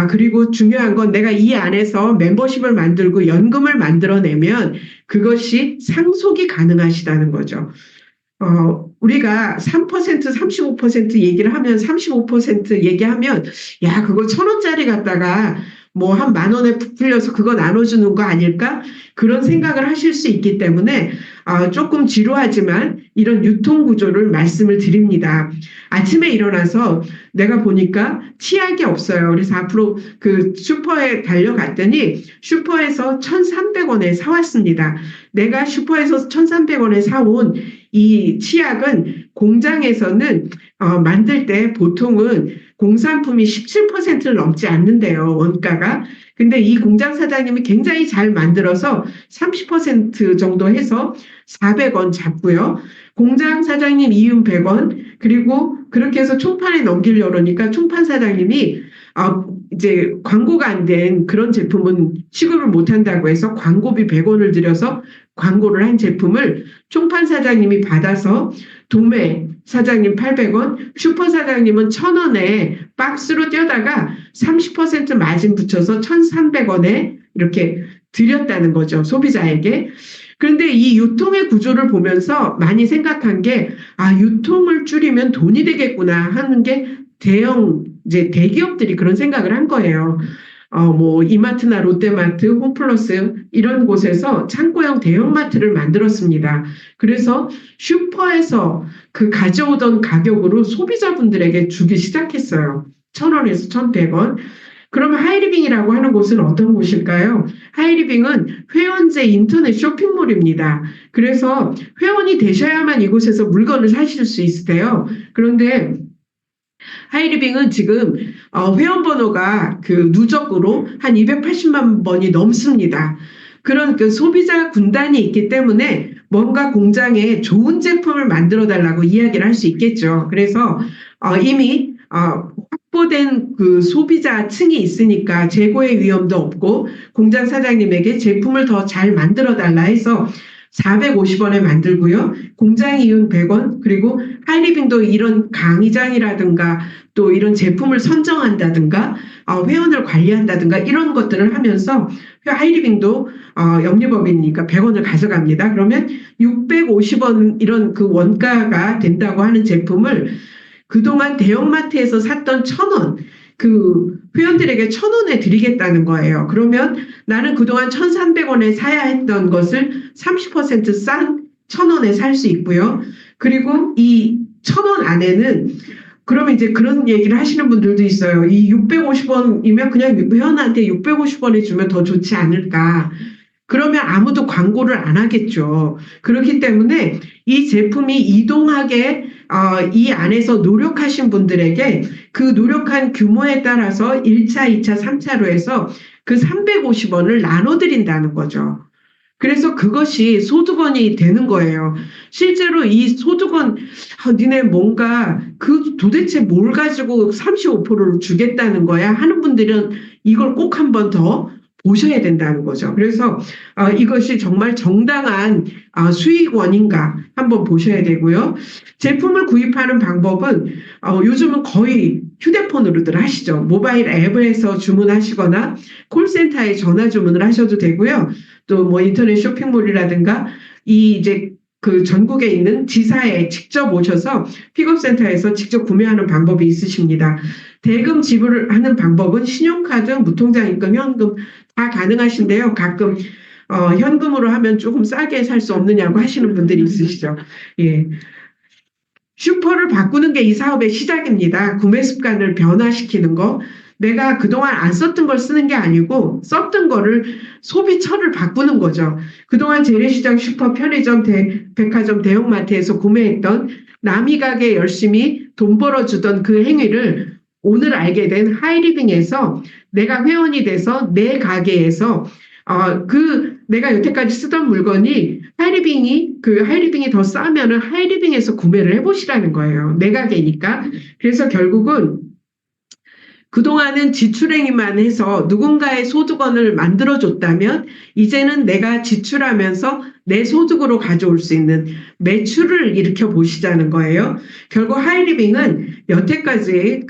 [SPEAKER 1] 그리고 중요한 건 내가 이 안에서 멤버십을 만들고 연금을 만들어내면 그것이 상속이 가능하시다는 거죠. 우리가 3%, 35% 얘기를 하면 35% 얘기하면 야, 그거 1,000원짜리 갖다가 뭐 한 10,000원에 부풀려서 그거 나눠주는 거 아닐까? 그런 생각을 하실 수 있기 때문에 조금 지루하지만 이런 유통 구조를 말씀을 드립니다. 아침에 일어나서 내가 보니까 치약이 없어요. 그래서 앞으로 그 슈퍼에 달려갔더니 슈퍼에서 1,300원에 사왔습니다. 내가 슈퍼에서 1,300원에 사온 이 치약은 공장에서는 만들 때 보통은 공산품이 17%를 넘지 않는데요, 원가가. 근데 이 공장 사장님이 굉장히 잘 만들어서 30% 정도 해서 400원 잡고요. 공장 사장님 이윤 100원, 그리고 그렇게 해서 총판에 넘기려고 그러니까 총판 사장님이 이제 광고가 안 된 그런 제품은 취급을 못 한다고 해서 광고비 100원을 들여서 광고를 한 제품을 총판 사장님이 받아서 도매 사장님 800원, 슈퍼 사장님은 1,000원에 박스로 떼다가 30% 마진 붙여서 1,300원에 이렇게 드렸다는 거죠, 소비자에게. 그런데 이 유통의 구조를 보면서 많이 생각한 게, 유통을 줄이면 돈이 되겠구나 하는 게 이제 대기업들이 그런 생각을 한 거예요. 뭐 이마트나 롯데마트, 홈플러스 이런 곳에서 창고형 대형마트를 만들었습니다. 그래서 슈퍼에서 그 가져오던 가격으로 소비자분들에게 주기 시작했어요. 1,000원에서 1,100원. 그러면 하이리빙이라고 하는 곳은 어떤 곳일까요? 하이리빙은 회원제 인터넷 쇼핑몰입니다. 그래서 회원이 되셔야만 이곳에서 물건을 사실 수 있으세요. 그런데 하이리빙은 지금 회원 번호가 그 누적으로 한 280만 번이 넘습니다. 그런 그 소비자 군단이 있기 때문에 뭔가 공장에 좋은 제품을 만들어 달라고 이야기를 할 수 있겠죠. 그래서 이미 확보된 그 소비자층이 있으니까 재고의 위험도 없고 공장 사장님에게 제품을 더 잘 만들어 달라 해서 450원에 만들고요. 공장 이윤 100원, 그리고 하이리빙도 이런 강의장이라든가 또 이런 제품을 선정한다든가 회원을 관리한다든가 이런 것들을 하면서 하이리빙도 영리법이니까 100원을 가져갑니다. 그러면 650원 이런 그 원가가 된다고 하는 제품을 그동안 대형마트에서 샀던 1,000원, 그 회원들에게 1,000원에 드리겠다는 거예요. 그러면 나는 그동안 1,300원에 사야 했던 것을 30%싼 1,000원에 살 수 있고요. 그리고 이 1,000원 안에는 그러면 이제 그런 얘기를 하시는 분들도 있어요. 이 650원이면 그냥 회원한테 650원에 주면 더 좋지 않을까. 그러면 아무도 광고를 안 하겠죠. 그렇기 때문에 이 제품이 이동하게 이 안에서 노력하신 분들에게 그 노력한 규모에 따라서 1차, 2차, 3차로 해서 그 350원을 나눠드린다는 거죠. 그래서 그것이 소득원이 되는 거예요. 실제로 이 소득원, 니네 뭔가 그 도대체 뭘 가지고 35%를 주겠다는 거야 하는 분들은 이걸 꼭 한 번 더 보셔야 된다는 거죠. 그래서 이것이 정말 정당한 수익원인가 한번 보셔야 되고요. 제품을 구입하는 방법은 요즘은 거의 휴대폰으로들 하시죠. 모바일 앱에서 주문하시거나 콜센터에 전화 주문을 하셔도 되고요. 또 뭐 인터넷 쇼핑몰이라든가 이제 그 전국에 있는 지사에 직접 오셔서 픽업센터에서 직접 구매하는 방법이 있으십니다. 대금 지불을 하는 방법은 신용카드, 무통장 입금, 현금 다 가능하신데요. 가끔 현금으로 하면 조금 싸게 살 수 없느냐고 하시는 분들이 있으시죠. 예. 슈퍼를 바꾸는 게 이 사업의 시작입니다. 구매 습관을 변화시키는 거. 내가 그동안 안 썼던 걸 쓰는 게 아니고 썼던 거를 소비처를 바꾸는 거죠. 그동안 재래시장, 슈퍼, 편의점, 백화점, 대형마트에서 구매했던 남이 가게 열심히 돈 벌어주던 그 행위를 오늘 알게 된 하이리빙에서 내가 회원이 돼서 내 가게에서 내가 여태까지 쓰던 물건이 하이리빙이 더 싸면은 하이리빙에서 구매를 해보시라는 거예요. 내 가게니까. 그래서 결국은 그동안은 지출행위만 해서 누군가의 소득원을 만들어줬다면 이제는 내가 지출하면서 내 소득으로 가져올 수 있는 매출을 일으켜 보시자는 거예요. 결국 하이리빙은 여태까지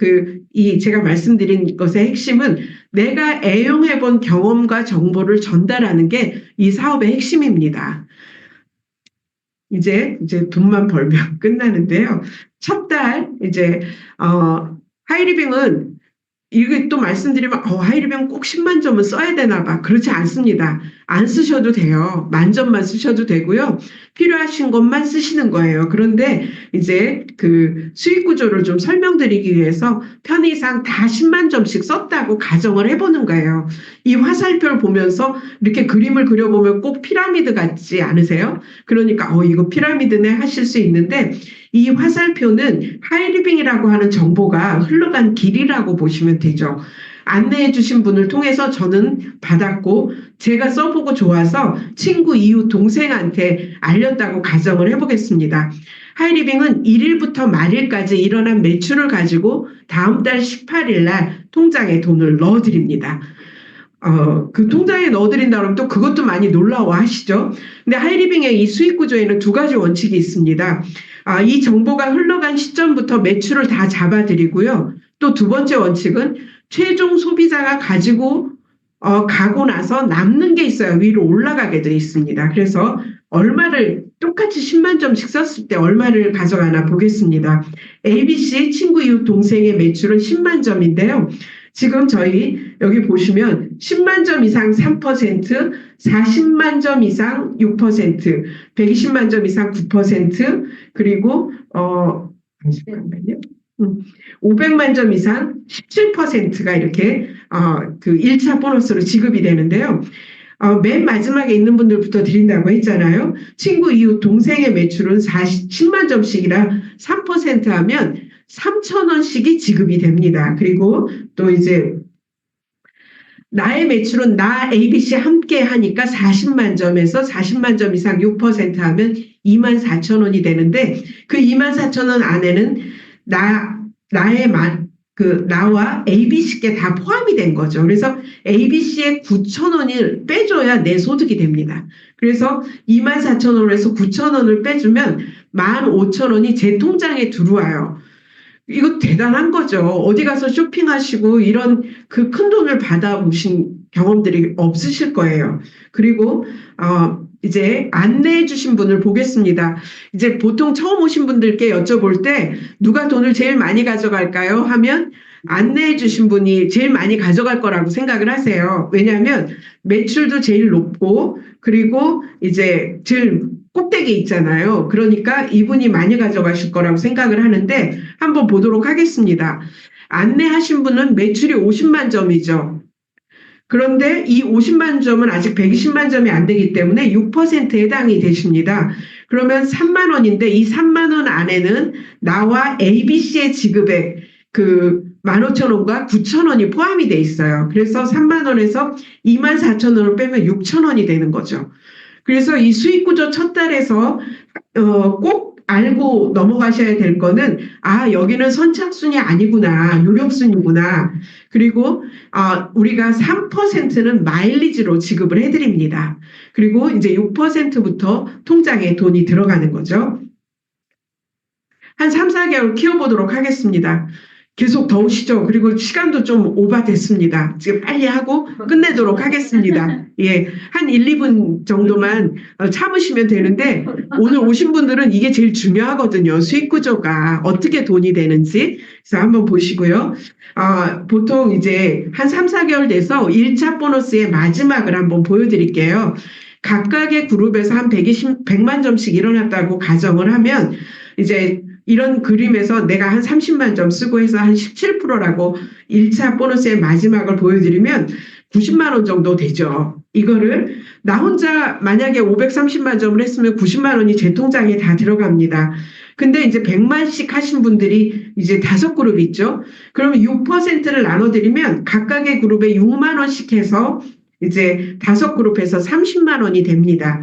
[SPEAKER 1] 제가 말씀드린 것의 핵심은 내가 애용해본 경험과 정보를 전달하는 게 이 사업의 핵심입니다. 이제 돈만 벌면 끝나는데요. 첫 달 하이리빙은 이게 또 말씀드리면 하이리빙 꼭 10만 점은 써야 되나 봐. 그렇지 않습니다. 안 쓰셔도 돼요. 만점만 쓰셔도 되고요. 필요하신 것만 쓰시는 거예요. 그런데 이제 그 수익 구조를 좀 설명드리기 위해서 편의상 다 10만 점씩 썼다고 가정을 해보는 거예요. 이 화살표를 보면서 이렇게 그림을 그려보면 꼭 피라미드 같지 않으세요? 그러니까 이거 피라미드네 하실 수 있는데 이 화살표는 하이리빙이라고 하는 정보가 흘러간 길이라고 보시면 되죠. 안내해 주신 분을 통해서 저는 받았고 제가 써보고 좋아서 친구, 이웃, 동생한테 알렸다고 가정을 해보겠습니다. 하이리빙은 1일부터 말일까지 일어난 매출을 가지고 다음 달 18일 날 통장에 돈을 넣어드립니다. 그 통장에 넣어드린다 그러면 또 그것도 많이 놀라워 하시죠. 근데 하이리빙의 이 수익 구조에는 두 가지 원칙이 있습니다. 이 정보가 흘러간 시점부터 매출을 다 잡아드리고요. 또 두 번째 원칙은 최종 소비자가 가지고 가고 나서 남는 게 있어요. 위로 올라가게 돼 있습니다. 그래서 얼마를 똑같이 10만 점씩 썼을 때 얼마를 가져가나 보겠습니다. ABC 친구, 이웃, 동생의 매출은 10만 점인데요. 지금 저희 여기 보시면 10만 점 이상 3%, 40만 점 이상 6%, 120만 점 이상 9%, 그리고 잠깐만요. 500만 점 이상 17%가 이렇게 그 1차 보너스로 지급이 되는데요. 맨 마지막에 있는 분들부터 드린다고 했잖아요. 친구, 이웃, 동생의 매출은 10만 점씩이라 3% 하면 3,000원씩이 지급이 됩니다. 그리고 또 이제 나의 매출은 나 ABC 함께 하니까 40만 점에서 40만 점 이상 6% 하면 24,000원이 되는데 그 24,000원 안에는 나와 ABC께 다 포함이 된 거죠. 그래서 ABC의 9,000원을 빼줘야 내 소득이 됩니다. 그래서 24,000원에서 9,000원을 빼주면 15,000원이 제 통장에 들어와요. 이거 대단한 거죠. 어디 가서 쇼핑하시고 이런 그 큰 돈을 받아보신 경험들이 없으실 거예요. 그리고 이제 안내해 주신 분을 보겠습니다. 이제 보통 처음 오신 분들께 여쭤볼 때 누가 돈을 제일 많이 가져갈까요? 하면 안내해 주신 분이 제일 많이 가져갈 거라고 생각을 하세요. 왜냐하면 매출도 제일 높고 그리고 이제 제일 꼭대기 있잖아요. 그러니까 이분이 많이 가져가실 거라고 생각을 하는데 한번 보도록 하겠습니다. 안내하신 분은 매출이 50만 점이죠. 그런데 이 50만 점은 아직 120만 점이 안 되기 때문에 6%에 해당이 되십니다. 그러면 3만 원인데 이 3만 원 안에는 나와 ABC의 지급액 그 15,000원과 9,000원이 포함이 돼 있어요. 그래서 3만 원에서 24,000원을 빼면 6,000원이 되는 거죠. 그래서 이 수익구조 첫 달에서 꼭 알고 넘어가셔야 될 거는 여기는 선착순이 아니구나, 유력순이구나. 그리고 우리가 3%는 마일리지로 지급을 해드립니다. 그리고 이제 6%부터 통장에 돈이 들어가는 거죠. 한 3, 4개월 키워보도록 하겠습니다. 계속 더우시죠? 그리고 시간도 좀 오바됐습니다. 지금 빨리 하고 끝내도록 하겠습니다. 예, 한 1, 2분 정도만 참으시면 되는데 오늘 오신 분들은 이게 제일 중요하거든요. 수익 구조가 어떻게 돈이 되는지. 그래서 한번 보시고요. 보통 이제 한 3, 4개월 돼서 1차 보너스의 마지막을 한번 보여드릴게요. 각각의 그룹에서 한 100만 점씩 일어났다고 가정을 하면 이제 이런 그림에서 내가 한 30만 점 쓰고 해서 한 17%라고 1차 보너스의 마지막을 보여드리면 90만 원 정도 되죠. 이거를 나 혼자 만약에 530만 점을 했으면 90만 원이 제 통장에 다 들어갑니다. 근데 이제 100만씩 하신 분들이 이제 5그룹 있죠. 그러면 6%를 나눠드리면 각각의 그룹에 6만 원씩 해서 이제 5그룹에서 30만 원이 됩니다.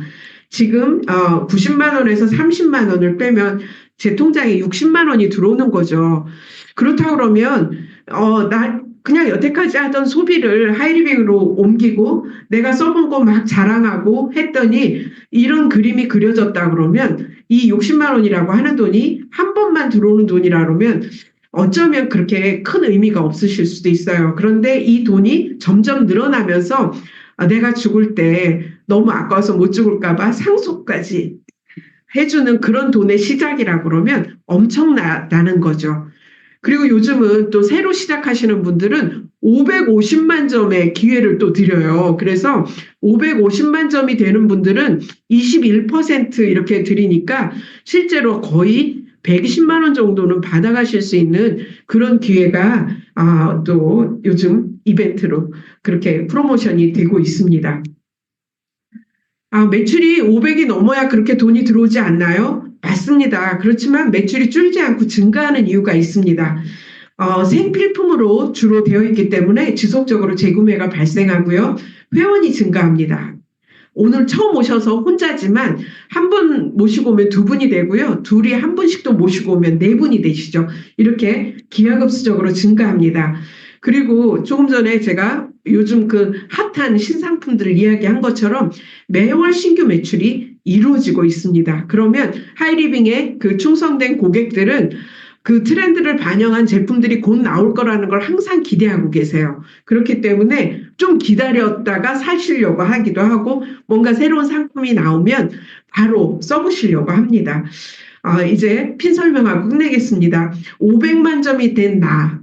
[SPEAKER 1] 지금 90만 원에서 30만 원을 빼면 제 통장에 60만 원이 들어오는 거죠. 그렇다고 그러면 나 그냥 여태까지 하던 소비를 하이리빙으로 옮기고 내가 써본 거 막 자랑하고 했더니 이런 그림이 그려졌다 그러면 이 60만 원이라고 하는 돈이 한 번만 들어오는 돈이라 그러면 어쩌면 그렇게 큰 의미가 없으실 수도 있어요. 그런데 이 돈이 점점 늘어나면서 내가 죽을 때 너무 아까워서 못 죽을까 봐 상속까지 해주는 그런 돈의 시작이라고 그러면 엄청나다는 거죠. 그리고 요즘은 또 새로 시작하시는 분들은 550만 점의 기회를 또 드려요. 그래서 550만 점이 되는 분들은 21% 이렇게 드리니까 실제로 거의 120만 원 정도는 받아가실 수 있는 그런 기회가 또 요즘 이벤트로 그렇게 프로모션이 되고 있습니다. 매출이 500이 넘어야 그렇게 돈이 들어오지 않나요? 맞습니다. 그렇지만 매출이 줄지 않고 증가하는 이유가 있습니다. 생필품으로 주로 되어 있기 때문에 지속적으로 재구매가 발생하고요. 회원이 증가합니다. 오늘 처음 오셔서 혼자지만 한 분 모시고 오면 두 분이 되고요. 둘이 한 분씩 또 모시고 오면 네 분이 되시죠. 이렇게 기하급수적으로 증가합니다. 그리고 조금 전에 제가 요즘 그 핫한 신상품들을 이야기한 것처럼 매월 신규 매출이 이루어지고 있습니다. 그러면 하이리빙의 그 충성된 고객들은 그 트렌드를 반영한 제품들이 곧 나올 거라는 걸 항상 기대하고 계세요. 그렇기 때문에 좀 기다렸다가 사시려고 하기도 하고 뭔가 새로운 상품이 나오면 바로 써보시려고 합니다. 이제 핀 설명하고 끝내겠습니다. 500만 점이 된 나.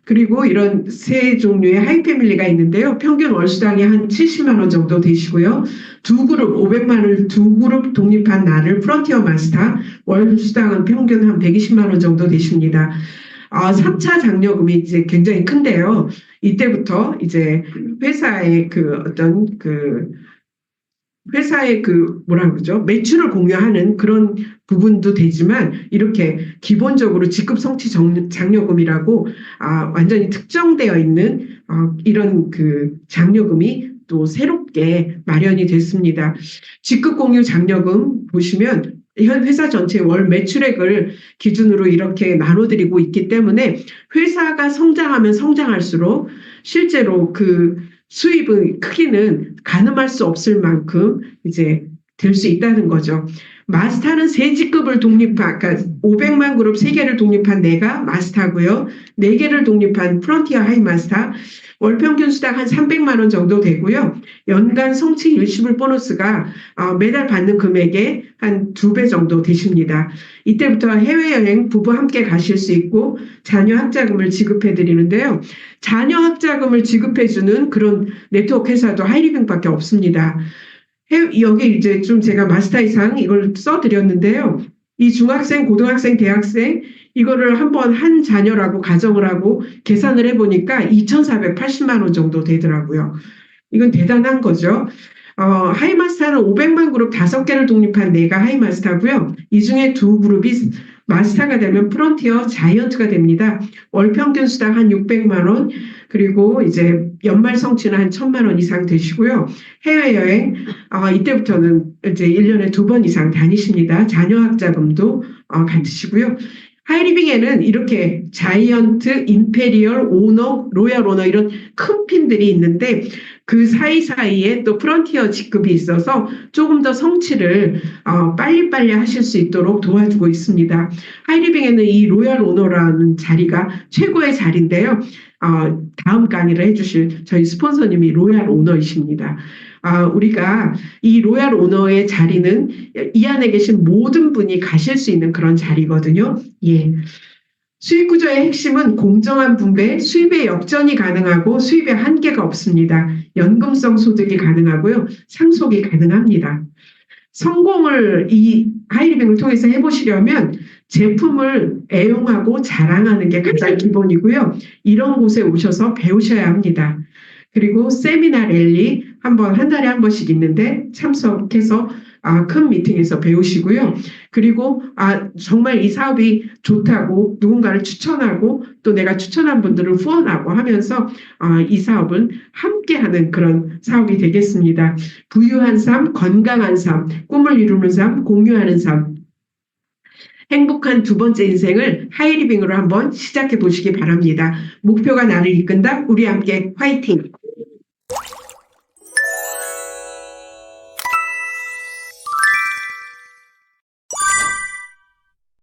[SPEAKER 1] 그리고 이런 세 종류의 하이패밀리가 있는데요. 평균 월수당이 한 70만 원 정도 되시고요. 두 그룹 500만 원을 두 그룹 독립한 나를 프론티어 마스터 월수당은 평균 한 120만 원 정도 되십니다. 3차 장려금이 이제 굉장히 큰데요. 이때부터 이제 회사의 그 어떤 그 회사의 그 뭐라 그러죠? 매출을 공유하는 그런 부분도 되지만 이렇게 기본적으로 직급 성취 장려금이라고 완전히 특정되어 있는 이런 그 장려금이 또 새롭게 마련이 됐습니다. 직급 공유 장려금 보시면 현 회사 전체 월 매출액을 기준으로 이렇게 나눠드리고 있기 때문에 회사가 성장하면 성장할수록 실제로 그 수입의 크기는 가늠할 수 없을 만큼 이제 될 수 있다는 거죠. 마스터는 세 직급을 독립한, 그러니까 500만 그룹 3개를 독립한 내가 마스터고요. 4개를 독립한 프론티어 하이 마스터. 월 평균 수당 한 300만 원 정도 되고요. 연간 성취 일시불 보너스가 매달 받는 금액의 한 2배 정도 되십니다. 이때부터 해외여행 부부 함께 가실 수 있고 자녀 학자금을 지급해 드리는데요. 자녀 학자금을 지급해 주는 그런 네트워크 회사도 하이리빙밖에 없습니다. 여기 이제 좀 제가 마스터 이상 이걸 써드렸는데요. 이 중학생, 고등학생, 대학생 이거를 한번 한 자녀라고 가정을 하고 계산을 해보니까 2,480만 원 정도 되더라고요. 이건 대단한 거죠. 하이마스터는 500만 그룹 5개를 독립한 내가 하이마스터고요. 이 중에 두 그룹이 마스터가 되면 프론티어 자이언트가 됩니다. 월 평균 수당 한 600만 원, 그리고 이제 연말 성취는 한 1000만 원 이상 되시고요. 해외여행, 이때부터는 이제 1년에 2번 이상 다니십니다. 자녀 학자금도 갖으시고요. 하이리빙에는 이렇게 자이언트, 임페리얼, 오너, 로얄 오너 이런 큰 핀들이 있는데 그 사이사이에 또 프론티어 직급이 있어서 조금 더 성취를 빨리빨리 하실 수 있도록 도와주고 있습니다. 하이리빙에는 이 로얄 오너라는 자리가 최고의 자리인데요. 다음 강의를 해주실 저희 스폰서님이 로얄 오너이십니다. 우리가 이 로얄 오너의 자리는 이 안에 계신 모든 분이 가실 수 있는 그런 자리거든요. 예. 수익 구조의 핵심은 공정한 분배, 수입의 역전이 가능하고 수입의 한계가 없습니다. 연금성 소득이 가능하고요. 상속이 가능합니다. 성공을 이 하이리빙을 통해서 해보시려면 제품을 애용하고 자랑하는 게 가장 기본이고요. 이런 곳에 오셔서 배우셔야 합니다. 그리고 세미나 랠리 한 달에 한 번씩 있는데 참석해서 큰 미팅에서 배우시고요. 그리고 정말 이 사업이 좋다고 누군가를 추천하고 또 내가 추천한 분들을 후원하고 하면서 이 사업은 함께하는 그런 사업이 되겠습니다. 부유한 삶, 건강한 삶, 꿈을 이루는 삶, 공유하는 삶. 행복한 두 번째 인생을 하이리빙으로 한번 시작해 보시기 바랍니다. 목표가 나를 이끈다. 우리 함께 화이팅!